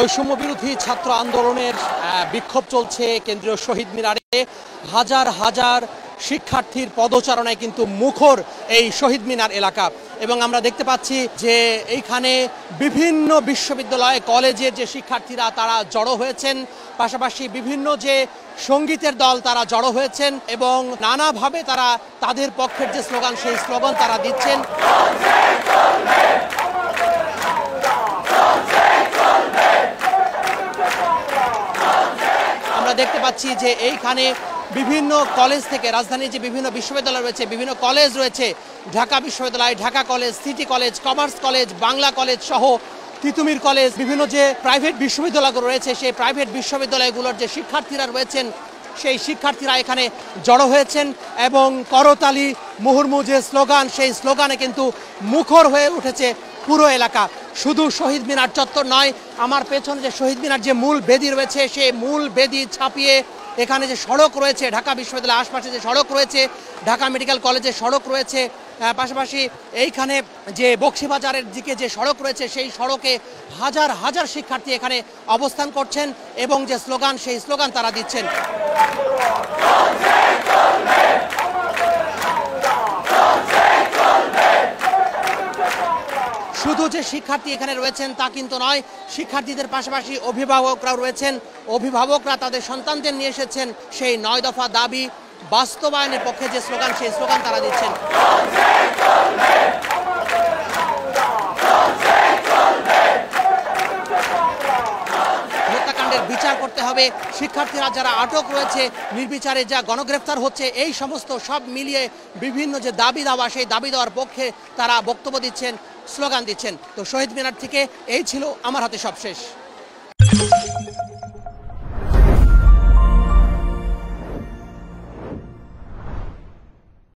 বৈষম্য বিরোধী ছাত্র আন্দোলনের বিক্ষোভ চলছে কেন্দ্রীয় শহীদ মিনারে। হাজার হাজার শিক্ষার্থীর পদচারণায় কিন্তু মুখর এই শহীদ মিনার এলাকা। এবং আমরা দেখতে পাচ্ছি যে এইখানে বিভিন্ন বিশ্ববিদ্যালয় কলেজের যে শিক্ষার্থীরা তারা জড়ো হয়েছেন, পাশাপাশি বিভিন্ন যে সঙ্গীতের দল তারা জড়ো হয়েছেন এবং নানাভাবে তারা তাদের পক্ষের যে স্লোগান সেই স্লোগান তারা দিচ্ছেন। আমরা দেখতে পাচ্ছি যে এইখানে বিভিন্ন কলেজ থেকে, রাজধানীর যে বিভিন্ন বিশ্ববিদ্যালয় রয়েছে, বিভিন্ন কলেজ রয়েছে, ঢাকা বিশ্ববিদ্যালয়, Dhaka college, city college, commerce college, Bangla college সহ তিতুমির কলেজ, বিভিন্ন যে প্রাইভেট বিশ্ববিদ্যালয়গুলো রয়েছে সেই প্রাইভেট বিশ্ববিদ্যালয়গুলোর যে শিক্ষার্থীরা রয়েছেন সেই শিক্ষার্থীরা এখানে জড়ো হয়েছেন এবং করতালি মুহুর্মু যে স্লোগান সেই স্লোগানে কিন্তু মুখর হয়ে উঠেছে পুরো এলাকা। শুধু শহীদ মিনার চত্বর নয়, আমার পেছনে যে শহীদ মিনার যে মূল বেদি রয়েছে সেই মূল বেদি ছাপিয়ে এখানে যে সড়ক রয়েছে, ঢাকা বিশ্ববিদ্যালয়ের আশপাশে যে সড়ক রয়েছে, ঢাকা মেডিকেল কলেজের সড়ক রয়েছে, পাশাপাশি এইখানে যে বক্সিবাজারের দিকে যে সড়ক রয়েছে সেই সড়কে হাজার হাজার শিক্ষার্থী এখানে অবস্থান করছেন এবং যে স্লোগান সেই স্লোগান তারা দিচ্ছেন। শুধু যে শিক্ষার্থী এখানে রয়েছেন তা কিন্তু নয়, শিক্ষার্থীদের পাশাপাশি অভিভাবকরাও রয়েছেন। অভিভাবকরা তাদের সন্তানদের নিয়ে এসেছেন সেই 9 দফা দাবি বাস্তবায়নের পক্ষে যে স্লোগান সেই স্লোগান তারা দিচ্ছেন। হত্যাকাণ্ডের বিচার করতে হবে, শিক্ষার্থীরা যারা আটক রয়েছে নির্বিচারে যা গণগ্রেফতার হচ্ছে, এই সমস্ত সব মিলিয়ে বিভিন্ন যে দাবি দেওয়া সেই দাবি দেওয়ার পক্ষে তারা বক্তব্য দিচ্ছেন, স্লোগান দিচ্ছেন। তো শহীদ মিনার থেকে এই ছিল আমার হাতে সবশেষ।